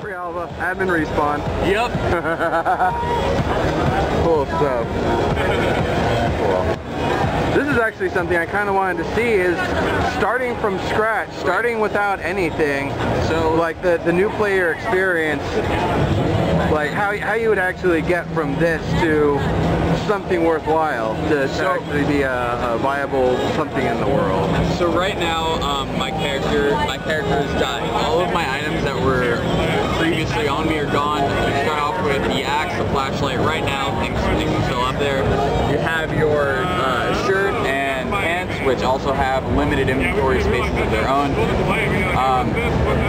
Free Alva, admin respawn. Yep. Cool stuff. Cool. This is actually something I kind of wanted to see, is starting from scratch, starting without anything. So like the new player experience, like how you would actually get from this to something worthwhile to actually be a viable something in the world. So right now, my character is dying. All of my items that were previously on me are gone. You start off with the axe, the flashlight. Right now, things are still up there. You have your shirt and pants, which also have limited inventory spaces of their own.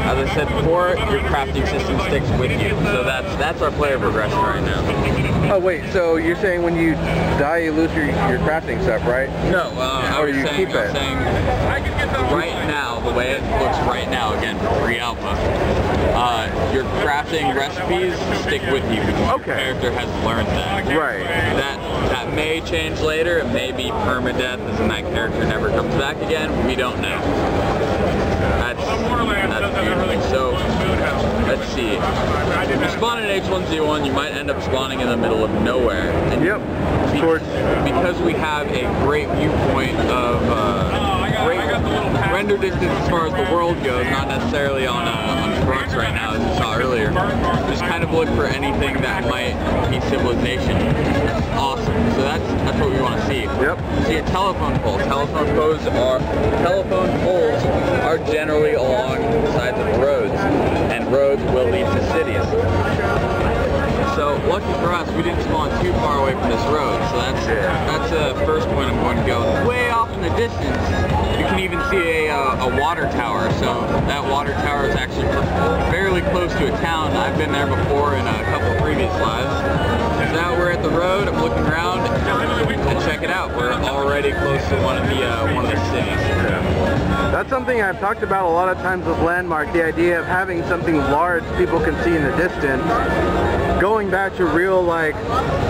As I said before, your crafting system sticks with you. So that's our player progression right now. Oh wait, so you're saying when you die you lose your crafting stuff, right? No, I was saying right now, the way it looks right now, again, pre-alpha, your crafting recipes stick with you because your character has learned that. Right. That may change later, it may be permadeath, as in that character never comes back again, we don't know. That's beautiful. So, let's see. If you spawn in H1Z1, you might end up spawning in the middle of nowhere. And yep, of course. Because we have a great viewpoint of great render distance as far as the world goes, not necessarily on fronts right now, as you saw earlier. Just kind of look for anything that might be civilization. Awesome. So that's what we want to see. Yep. See a telephone pole. Telephone poles are generally along the sides of roads, and roads will lead to cities. So lucky for us, we didn't spawn too far away from this road, so that's the first point I'm going to go. Way off in the distance, you can even see a water tower. So that water tower is actually fairly close to a town. I've been there before in a couple of previous lives. So now we're at the road. I'm looking around, and check it out. We're already close to one of the cities. That's something I've talked about a lot of times with Landmark, the idea of having something large people can see in the distance. Going back to real, like,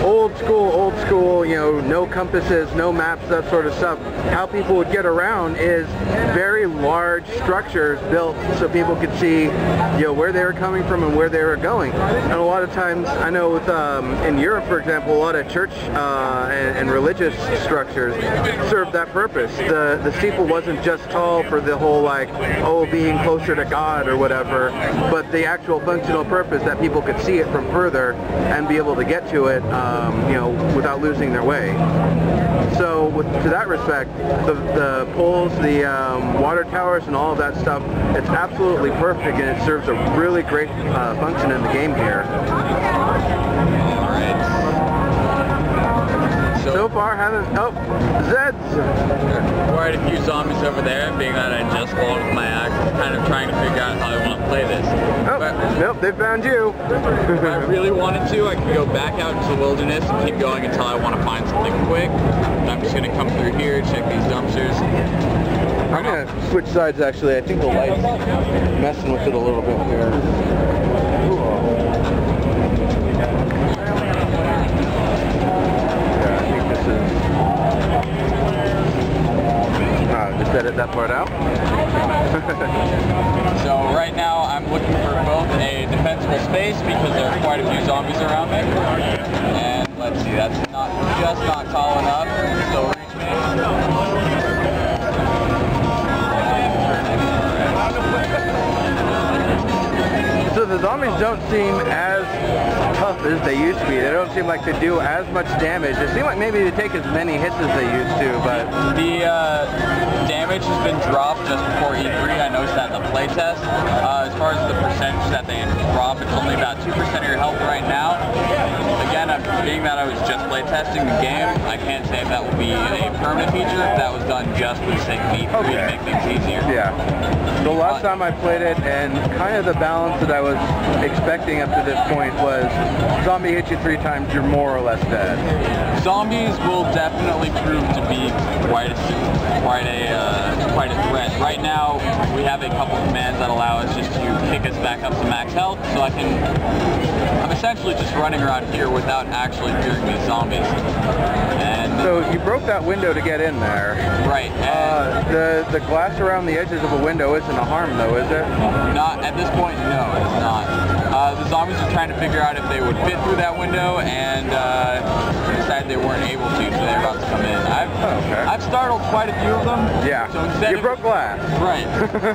old school, you know, no compasses, no maps, that sort of stuff. How people would get around is very large structures built so people could see, you know, where they were coming from and where they were going. And a lot of times, I know with, in Europe, for example, a lot of church and religious structures served that purpose. The steeple wasn't just tall for the whole, like, oh, being closer to God or whatever, but the actual functional purpose that people could see it from further and be able to get to it, you know, without losing their way. So, to that respect, the poles, the water towers, and all of that stuff, it's absolutely perfect, and it serves a really great function in the game here. So far, Zeds! Quite a few zombies over there, being that I just walled with my axe, kind of trying to figure out how I want to play this. Oh, nope, they found you! If I really wanted to, I could go back out into the wilderness and keep going until I want to find something quick. I'm just going to come through here, check these dumpsters. I'm going to switch sides, actually. I think the light's messing with it a little bit here. Just edit that part out. So right now I'm looking for both a defensible space because there are quite a few zombies around me. And let's see, that's just not tall enough. Still reach me. So the zombies don't seem as tough as they used to be. They don't seem like they do as much damage. It seems like maybe they take as many hits as they used to, but... The damage has been dropped just before E3. I noticed that in the playtest. As far as the percentage that they drop, it's only about 2% of your health right now. Again, being that I was just playtesting the game, I can't say if that will be a permanent feature. That was done just for the sake of E3 to make things easier. Yeah. The last time I played it, and kind of the balance that I was expecting up to this point was zombie hits you 3 times, you're more or less dead. Zombies will definitely prove to be quite a threat right now we have a couple commands that allow us just to pick us back up to max health, so I'm essentially just running around here without actually fearing these zombies. And so you broke that window to get in there. Right. The glass around the edges of a window isn't a harm though, is it? Not at this point, no, it's not. The zombies are trying to figure out if they would fit through that window, and decided they weren't able to, so they're about to come in. I've startled quite a few of them. Yeah. So instead you broke glass. Right.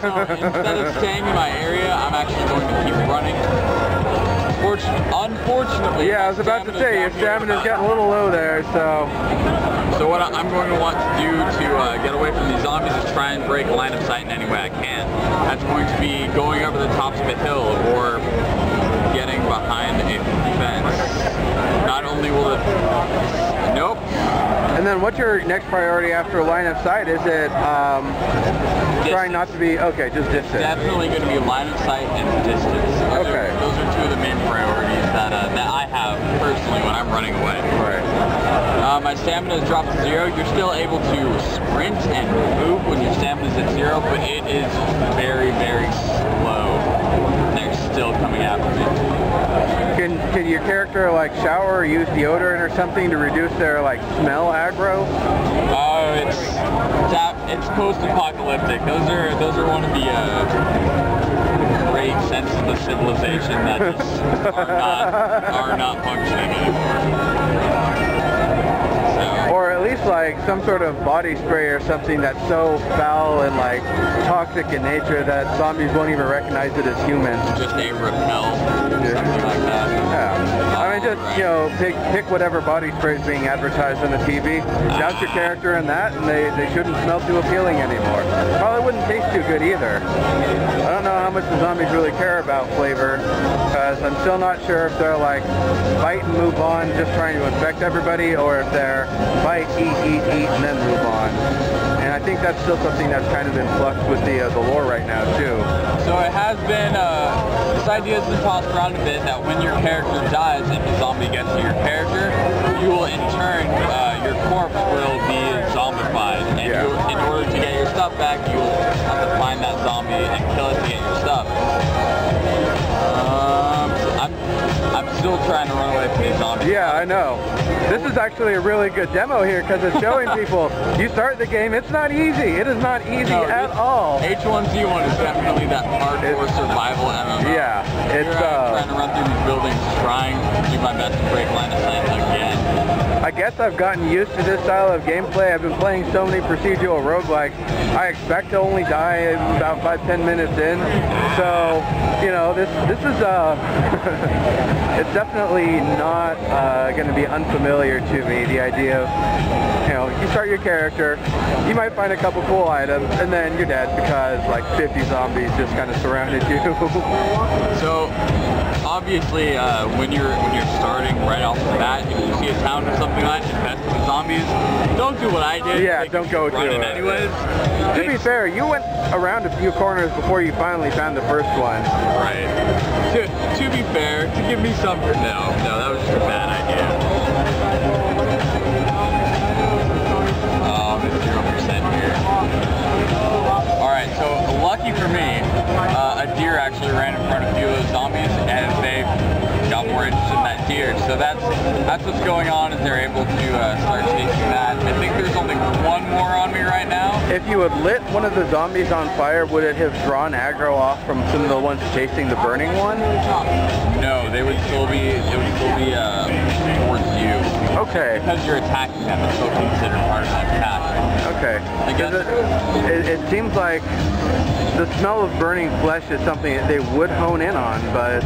So instead of staying in my area, I'm actually going to keep running. Unfortunately, yeah, I was about to say, your stamina's getting a little low there, so... So what I'm going to want to do to get away from these zombies is try and break line of sight in any way I can. That's going to be going over the tops of a hill or getting behind a fence. Not only will it... Nope. And then what's your next priority after line of sight? Is it trying not to be... Okay, just distance. Definitely going to be line of sight and distance. Those are two of the main priorities that I have personally when I'm running away. Right. My stamina has dropped to 0. You're still able to sprint and move when your stamina is at 0, but it is very, very slow. They're still coming after me. Can your character like shower or use deodorant or something to reduce their like smell aggro? It's post-apocalyptic. Those are one of the great senses of civilization that just are not functioning anymore. Or at least like some sort of body spray or something that's so foul and like toxic in nature that zombies won't even recognize it as human. Just a repel, something like that. Yeah. I mean, just, you know, pick whatever body spray is being advertised on the TV, douse your character in that, and they shouldn't smell too appealing anymore. Probably wouldn't taste too good either. I don't know how much the zombies really care about flavor, because I'm still not sure if they're like bite and move on, just trying to infect everybody, or if they're bite, eat, and then move on. And I think that's still something that's kind of in flux with the lore right now too. So it has been, this idea has been tossed around a bit that when your character dies, if a zombie gets to your character, you will in turn, your corpse will be zombified. And in order to get your stuff back, you will have to find that zombie and kill it to get your stuff. I'm still trying to run away from these zombies. Yeah, I know. This is actually a really good demo here because it's showing people, you start the game, it's not easy. It is not easy at all. H1Z1 is definitely that hardcore survival MMO. Yeah, it's trying to run through these buildings, trying to do my best to break line of sight again. I guess I've gotten used to this style of gameplay. I've been playing so many procedural roguelikes. I expect to only die about 5-10 minutes in. So, you know, this is it's definitely not going to be unfamiliar to me. The idea of, you know, you start your character, you might find a couple cool items, and then you're dead because like 50 zombies just kind of surrounded you. So, obviously, when you're starting right off the bat, if you see a town or something like that infested with zombies, don't do what I did. Yeah, don't go to it. Anyways. To be fair, you went around a few corners before you finally found the first one. Right. To be fair, to give me some... No, that was just a bad idea. I'm at 0% here. Alright, so lucky for me, a deer actually ran in front of a few of those zombies, and they got more interested in that deer. So that's what's going on, is they're able to start chasing that. I think there's only one more on me right now. If you had lit one of the zombies on fire, would it have drawn aggro off from some of the ones chasing the burning one? No, it would still be towards you. Okay. Because you're attacking them, it's still considered part of an attack. Okay. It seems like the smell of burning flesh is something that they would hone in on, but...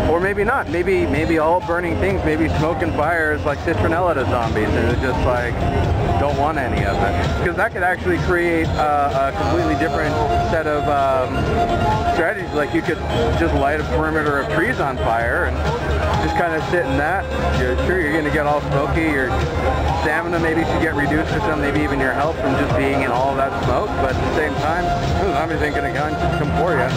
Or maybe not. Maybe all burning things, maybe smoke and fire is like citronella to zombies, and it's just like, don't want any of it. Because that could actually create a completely different set of strategies. Like you could just light a perimeter of trees on fire and just kind of sit in that. You're going to get all smoky. Your stamina maybe should get reduced or something, maybe even your health from just being in all of that smoke. But at the same time, the zombies ain't going to come for you.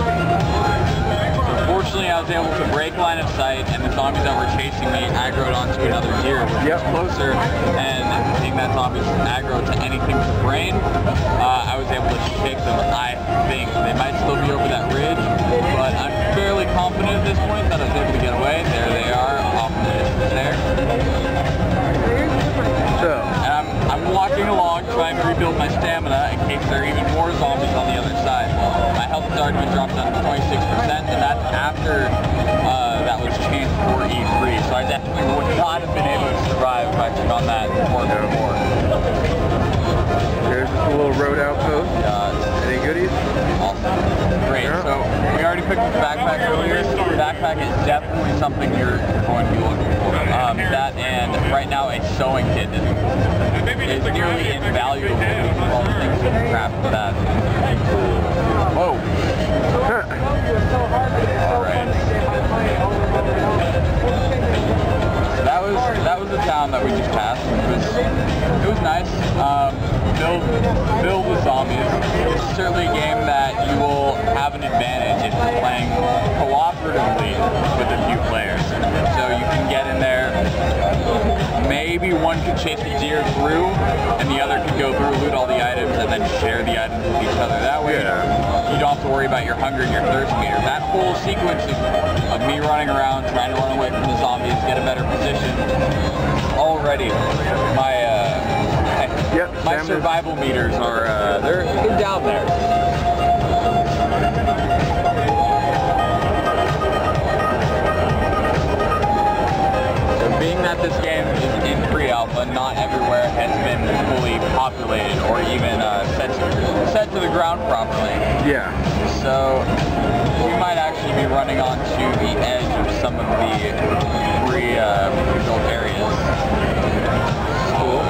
Fortunately, I was able to break line of sight, and the zombies that were chasing me aggroed onto another deer, which was closer, and being that zombies aggro to anything with brain, I was able to shake them. I think they might still be over that ridge, but I'm fairly confident at this point that I was able to get away. There they are, off in the distance there. So, and I'm walking along, trying to rebuild my stamina in case there are even more zombies on the other side. My health has already been dropped down to 26%, and that's after that was changed for E3. So I definitely would not have been able to survive if I took on that before. There's just a little road outpost. Any goodies? Awesome. Great. So we already picked up the backpack earlier. The backpack is definitely something you're going to be looking for. That and right now a sewing kit is nearly invaluable because of all the things you can craft with that. Whoa. Alright. That was the town that we just passed. It was nice. Filled with zombies. It's certainly a game that you will have an advantage if you're playing cooperatively with a few players. So you can get in there. Maybe one could chase the deer through, and the other could go through, loot all the items, and then share the items with each other. That way, you don't have to worry about your hunger and your thirst meter. That whole sequence of me running around, trying to run away from the zombies, get a better position. Already, my survival meters are they're down there. Being that this game is in pre-alpha, not everywhere has been fully populated or even set to the ground properly. Yeah. So we might actually be running onto the edge of some of the pre-built areas. Cool.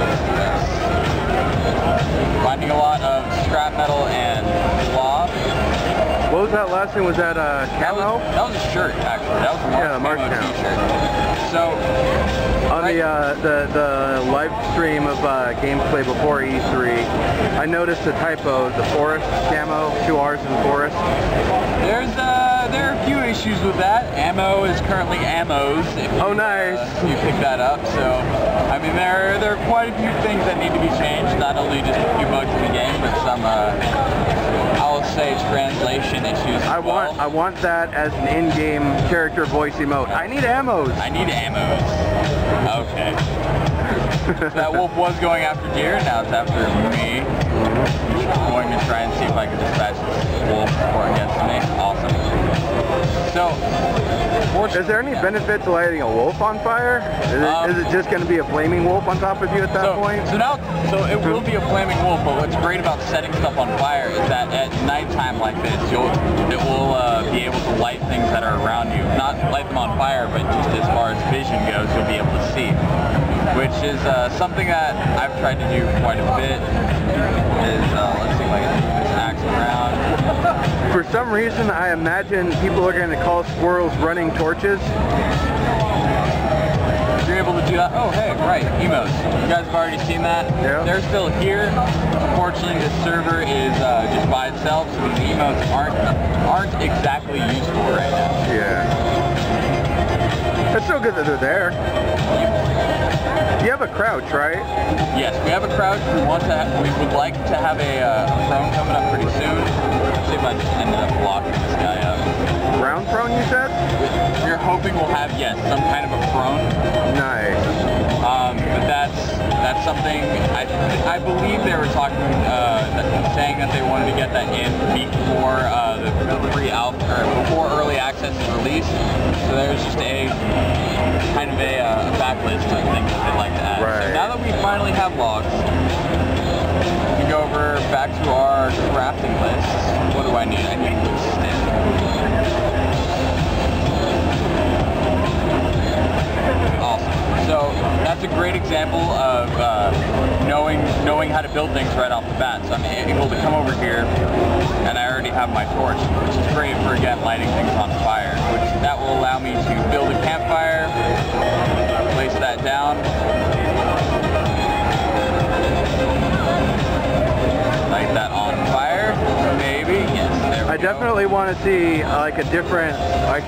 Finding a lot of scrap metal and cloth. What was that last thing? Was that camo? That was a shirt, actually. That was a Mark camo t-shirt. So, on the live stream of gameplay before E3, I noticed a typo, the forest camo, 2 R's in forest. There are a few issues with that. Ammo is currently ammos. Nice. You pick that up. So, I mean, there are quite a few things that need to be changed. Not only just a few bugs in the game, but some, I'll say, translation issues. I want that as an in-game character voice emote. I need ammos. I need ammos. Okay. So that wolf was going after deer, now it's after me. I'm going to try and see if I can dispatch this wolf before it gets to me. Awesome. So, is there any benefit to lighting a wolf on fire? Is it just going to be a flaming wolf on top of you at that point? So it will be a flaming wolf, but what's great about setting stuff on fire is that at nighttime like this, it will be able to light things that are around you. Not light them on fire, but just as far as vision goes, you'll be able to see. Which is something that I've tried to do quite a bit. Let's see if I can move this axe around. For some reason, I imagine people are going to call squirrels running torches. You're able to do that. Oh, hey, right, emotes. You guys have already seen that. Yeah. They're still here. Unfortunately, this server is just by itself, so these emotes aren't exactly useful right now. Yeah. It's so good that they're there. You have a crouch, right? Yes, we have a crouch. We would like to have a prone coming up pretty soon. Let's see if I just ended up blocking this guy up. Ground prone, you said? We're hoping we'll have, yes, some kind of a prone. Nice. But that's something I believe they were talking, saying that they wanted to get that in before the pre-alpha or before early access is released. So there's just a kind of a backlist of things that they'd like to add. Right. So now that we finally have logs, we can go over back to our crafting list. What do I need? I need a wood stick. Awesome. So that's a great example of knowing how to build things right off the bat. So I'm able to come over here, and I already have my torch, which is great for, again, lighting things on fire. That will allow me to build a campfire, place that down, light that on fire, maybe. Yes, there we go. I definitely want to see like a different, like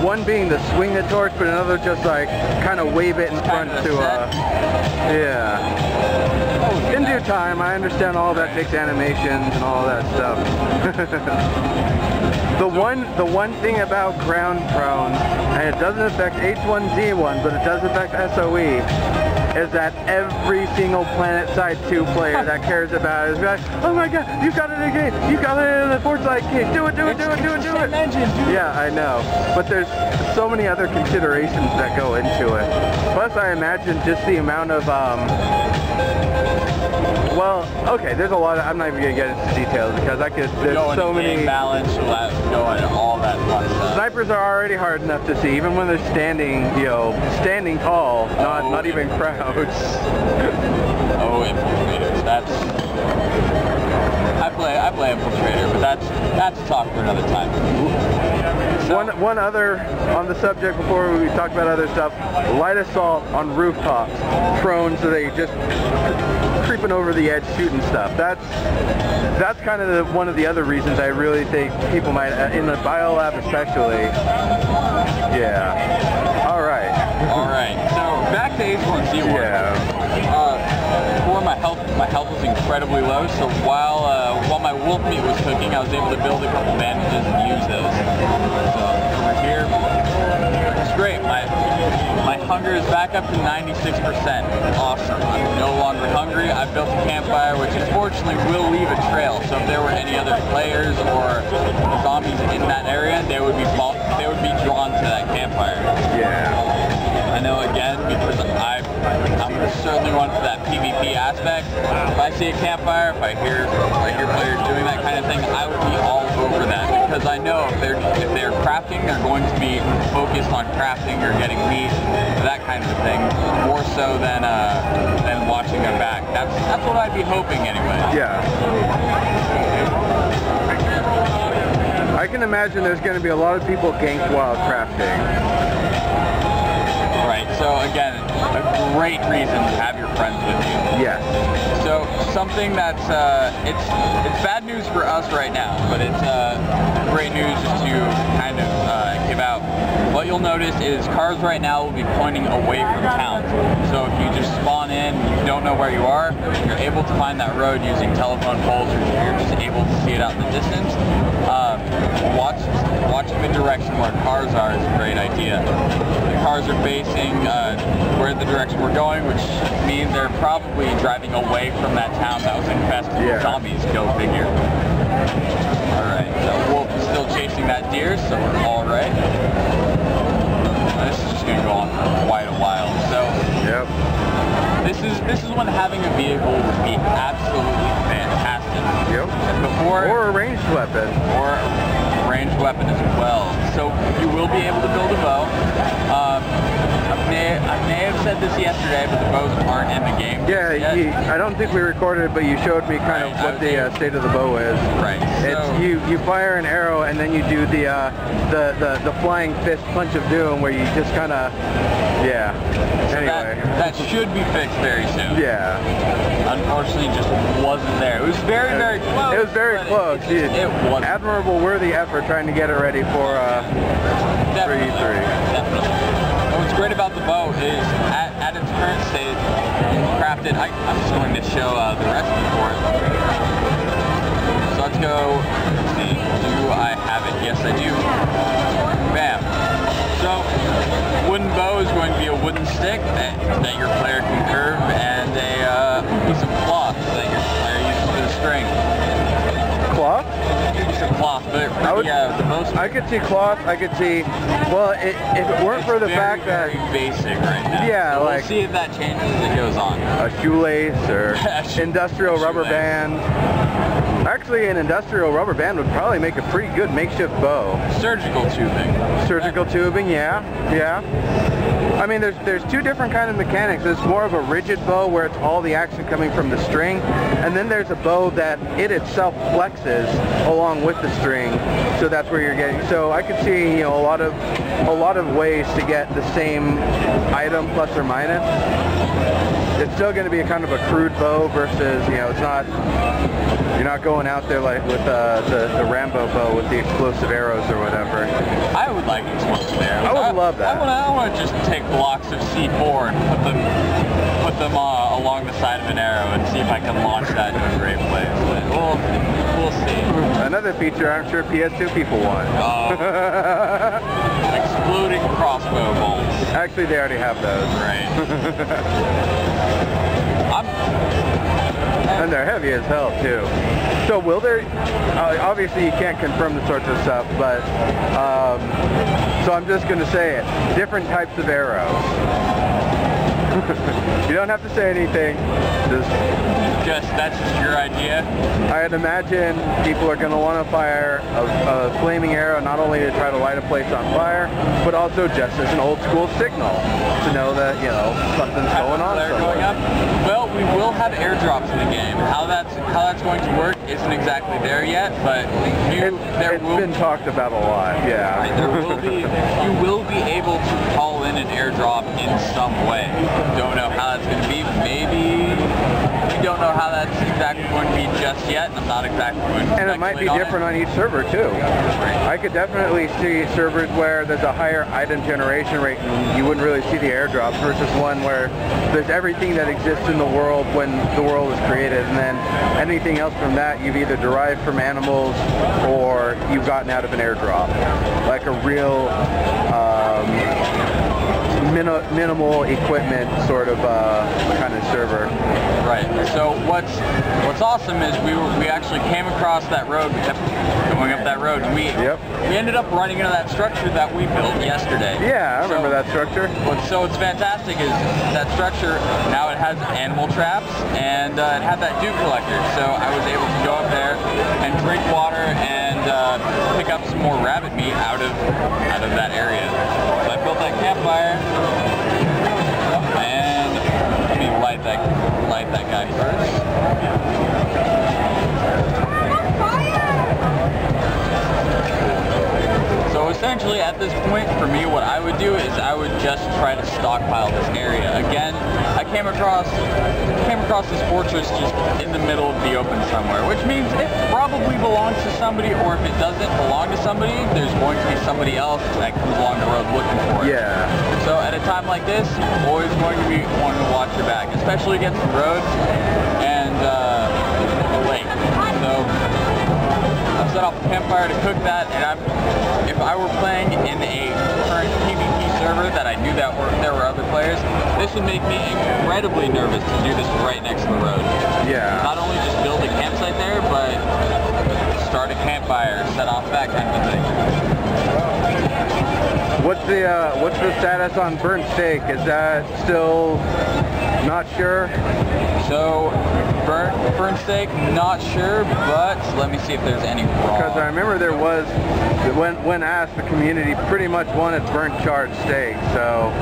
one being to swing the torch, but another just like kind of wave it in front to yeah. In due time, I understand all that takes animations and all that stuff. The one thing about ground prone, and it doesn't affect H1Z1, but it does affect SOE, is that every single Planet Side 2 player that cares about it is like, oh my god, you got it again, you got it in the Foresight kit, do it. Yeah, I know, but there's so many other considerations that go into it. Plus, I imagine just the amount of, well, okay, there's a lot of, I'm not even going to get into details because there's so many... balance, all that fun stuff. Snipers are already hard enough to see, even when they're standing, standing tall, not even crouched. Oh, infiltrators, I play infiltrator, but that's a talk for another time. So, one other on the subject before we talk about other stuff, light assault on rooftops, prone so they just creeping over the edge shooting stuff. That's kind of one of the other reasons I really think people might, in the biolab especially. Yeah. Alright, so back to H1Z1. Yeah. Before my health was incredibly low, so while my wolf meat was cooking, I was able to build a couple bandages and use those. So over here, it's great. My hunger is back up to 96%. Awesome. I'm no longer hungry. I built a campfire, which unfortunately will leave a trail. So if there were any other players or zombies in that area, they would be drawn to that campfire. Yeah. I know, again, because I'm certainly one for that PvP aspect. If I see a campfire, if I hear players doing that kind of thing, I would be all over that, because I know if they're crafting, they're going to be focused on crafting or getting meat, that kind of thing, more so than watching their back. That's what I'd be hoping anyway. Yeah. I can imagine there's going to be a lot of people ganked while crafting. Right, so again, a great reason to have your friends with you. Yes. So something that's, it's bad news for us right now, but it's great news to kind of give out. What you'll notice is cars right now will be pointing away from town. So if you just spawn in, you don't know where you are, you're able to find that road using telephone poles, or you're just able to see it out in the distance. Watching the direction where cars are is a great idea. The cars are facing where the direction we're going, which means they're probably driving away from that town that was infested with zombies, go figure. Alright, so wolf is still chasing that deer, so we're alright. This is just going to go on for quite a while. So this is when having a vehicle would be absolutely fantastic. Yep. Or a ranged weapon. Or a ranged weapon as well. So you will be able to build a bow. I may have said this yesterday, but the bows aren't in the game. Yeah, I don't think we recorded it, but you showed me kind of what the state of the bow is. Right. It's you fire an arrow and then you do the flying fist punch of doom, where you just kind of anyway. That should be fixed very soon. Yeah. Unfortunately, it just wasn't there. It was very, very close. It was very close. It was admirable, worthy effort trying to get it ready for E3. Definitely. What's great about the bow is at its current state, crafted. I'm just going to show the recipe for it. So let's go. Let's see. Do I have it? Yes, I do. Bam. So wooden bow is going to be a wooden stick that your player can curve, and a piece of cloth that your player uses for the string. Cloth? Piece of cloth, but the most. I could see cloth. I could see. Well, if it weren't for the fact that very basic right now. Yeah, so like we'll see if that changes as it goes on. A shoelace or industrial rubber band. Actually, an industrial rubber band would probably make a pretty good makeshift bow. Surgical tubing. Surgical tubing, yeah. I mean, there's two different kind of mechanics. There's more of a rigid bow where it's all the action coming from the string, and then there's a bow that it itself flexes along with the string, so that's where you're getting. So I could see, you know, a lot of ways to get the same item plus or minus. It's still going to be a kind of a crude bow versus, you know, it's not. You're not going out there like with the Rambo bow with the explosive arrows or whatever. I would like explosive arrows. I would love that. I want to just take blocks of C4 and put them along the side of an arrow and see if I can launch that to a great place. But we'll see. Another feature I'm sure PS2 people want. Exploding crossbow bolts. Actually, they already have those. Right. And they're heavy as hell too. So will there, obviously you can't confirm the sorts of stuff, but, so I'm just going to say it, different types of arrows. You don't have to say anything, that's just your idea? I'd imagine people are going to want to fire a flaming arrow not only to try to light a place on fire, but also just as an old school signal to know that, you know, something's going on somewhere. Well, we will have airdrops in the game. How that's going to work isn't exactly there yet, but it's been talked about a lot. Yeah. Right, you will be able to call in an airdrop in some way. Don't know how that's going to be. Maybe. We don't know how that's exactly going to be just yet, and I'm not exactly going to. And it might be different on each server too. Right. I could definitely see servers where there's a higher item generation rate and you wouldn't really see the airdrops versus one where there's everything that exists in the world when the world was created, and then anything else from that you've either derived from animals or you've gotten out of an airdrop. Like a real minimal equipment sort of kind of server. Right. So what's awesome is we actually came across that road. We kept going up that road, and we ended up running into that structure that we built yesterday. Yeah, I remember that structure. What's fantastic is that structure now it has animal traps, and it had that dew collector. So I was able to go up there and drink water and pick up some more rabbit meat out of that area. So I built that campfire, and let me light that guy first. So essentially at this point for me what I would do is I would just try to stockpile this area. Again, I came across this fortress just in the middle of the open somewhere, which means it probably belongs to somebody, or if it doesn't belong to somebody, there's going to be somebody else that comes along the road looking for it. Yeah. So at a time like this, you're always going to be wanting to watch your back, especially against the road and the lake. So I've set off a campfire to cook that, and if I were playing in a current PvP server that I knew that there were other players, this would make me incredibly nervous to do this right next to the road. Yeah. Not only just build a campsite there, but start a campfire, set off that kind of thing. What's the status on burnt steak? Is that still not sure? So burnt steak, not sure, but let me see if there's any raw. Because I remember there was, when asked, the community pretty much wanted burnt charred steak. So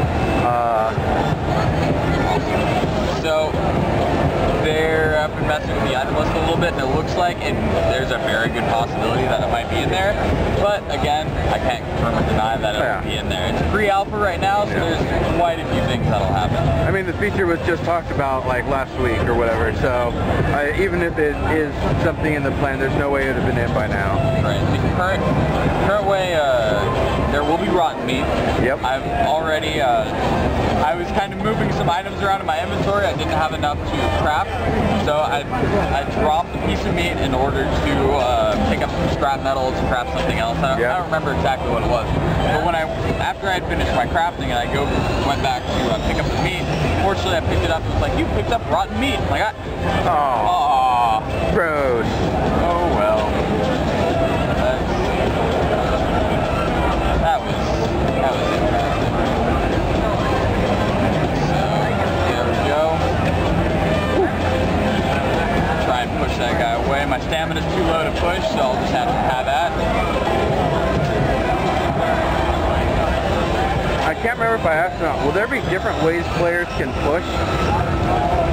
I've been messing with the item list a little bit, and it looks like there's a very good possibility that it might be in there. But again, I can't confirm or deny that it'll be in there. It's pre-alpha right now, so there's quite a few things that'll happen. I mean, the feature was just talked about like last week or whatever, so even if it is something in the plan, there's no way it would have been in by now. Right. The current way, there will be rotten meat. Yep. I've already, I was kind of moving some items around in my inventory. I didn't have enough to craft, so I dropped a piece of meat in order to pick up some scrap metal to craft something else. I don't remember exactly what it was, but after I had finished my crafting and I went back to pick up the meat, fortunately I picked it up and it was like, you picked up rotten meat. I'm like, oh, gross. Oh well. That was it. Try and push that guy away. My stamina's too low to push, so I'll just have to have that. I can't remember if I asked or not. Will there be different ways players can push?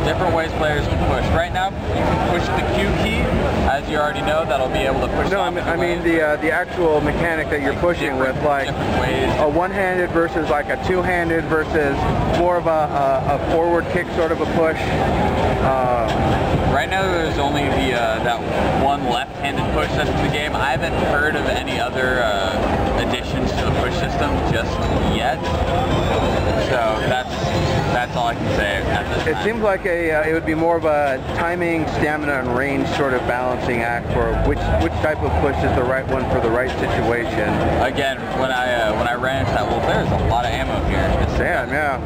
Different ways players can push. Right now, you can push the Q key, as you already know. That'll be able to push. No, I mean the actual mechanic that you're pushing with, like a one-handed versus like a two-handed versus more of a forward kick sort of a push. Right now, there's only the that one left-handed push that's in the game. I haven't heard of any other additions to the push system just yet. So that's all I can say at this time. It seems like it would be more of a timing, stamina, and range sort of balancing act for which type of push is the right one for the right situation. Again, when I ran into that, well, there's a lot of ammo here. Damn, yeah.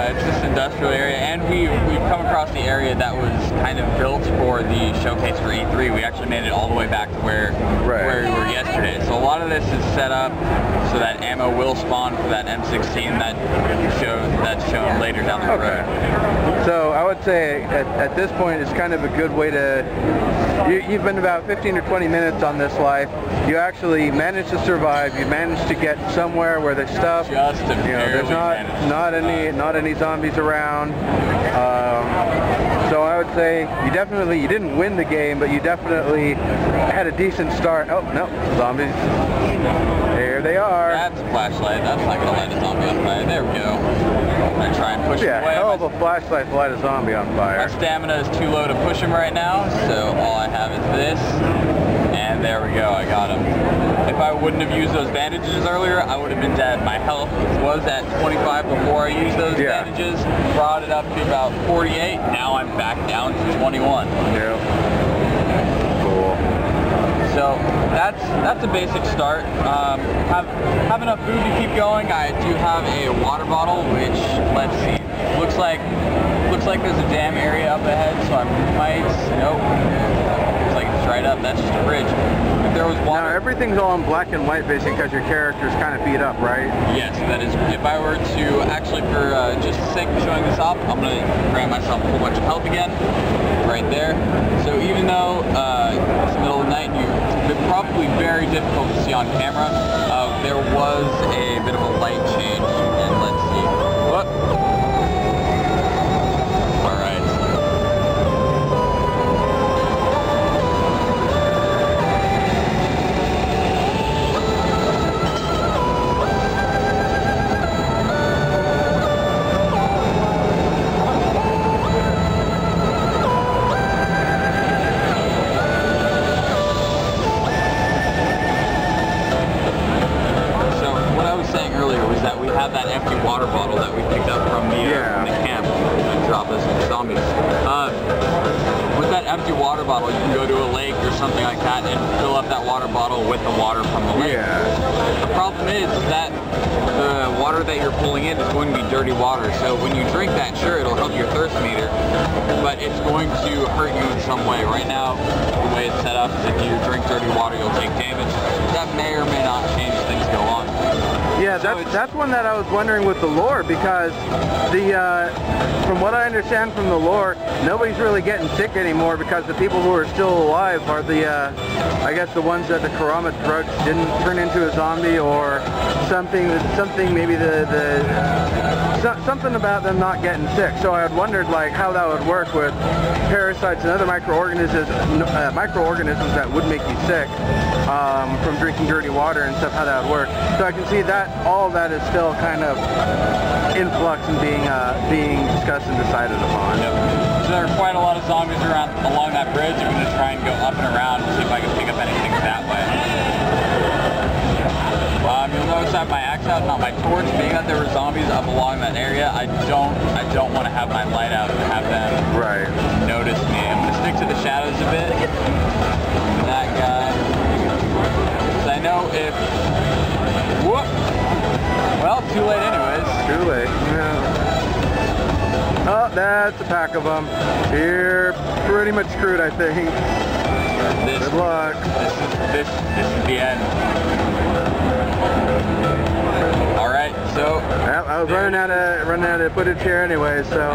It's this industrial area, and we've come across the area that was kind of built for the showcase for E3. We actually made it all the way back to where we were yesterday. So a lot of this is set up so that ammo will spawn for that M16 that's shown later down the road. So I would say at this point it's kind of a good way to, you've been about 15 or 20 minutes on this life. You actually managed to survive. You managed to get somewhere where there's stuff. Just to there's not any zombies around. So I would say you didn't win the game, but you definitely had a decent start. Oh no, zombies. There they are. That's a flashlight. That's not gonna light a zombie on fire. There we go. I'm gonna try and push him away. Hell of a flashlight to light a zombie on fire. My stamina is too low to push him right now, so all I have is this. And there we go, I got him. If I wouldn't have used those bandages earlier, I would have been dead. My health was at 25 before I used those bandages. Brought it up to about 48. Now I'm back down to 21. Yeah. Cool. So that's a basic start. Have enough food to keep going. I do have a water bottle, which, let's see, looks like there's a dam area up ahead, so I might, nope. Looks like it's right up. That's just a bridge. If there was water. Now everything's all in black and white basically because your character's kind of beat up, right? Yes, that is. If I were to actually, for just the sake of showing this off, I'm going to grant myself a whole bunch of health again, right there. So even though it's the middle of the night, it's probably very difficult to see on camera, there was a bit of a light change, and let's see. Whoop. Have that empty water bottle that we picked up from the camp and drop us some zombies. With that empty water bottle, you can go to a lake or something like that and fill up that water bottle with the water from the lake. The problem is that the water that you're pulling in is going to be dirty water, so when you drink that, sure, it'll help your thirst meter, but it's going to hurt you in some way. Right now, the way it's set up is if you drink dirty water, you'll take damage. That may or may not change as things go on. Yeah, that's one that I was wondering with the lore, because from what I understand from the lore, nobody's really getting sick anymore because the people who are still alive are I guess the ones that the Karama drugs didn't turn into a zombie or something maybe something about them not getting sick. So I had wondered like how that would work with parasites and other microorganisms that would make you sick from drinking dirty water and stuff, how that would work. So I can see that all of that is still kind of in flux and being discussed and decided upon. Yep. So there are quite a lot of zombies along that bridge. I'm going to try and go up and around and see if I can pick up anything that way. You'll notice I have my axe out, not my torch. Being that there were zombies up along that area, I don't want to have my light out and have them notice me. I'm going to stick to the shadows a bit. That guy. Because I know if... Whoop! Well, too late anyways. Too late, yeah. Oh, that's a pack of them. You're pretty much screwed, I think. Good luck. This is the end. Alright, so... Well, I was running out of footage here anyway, so...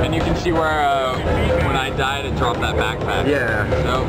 And you can see where, when I died, it dropped that backpack. Yeah. So...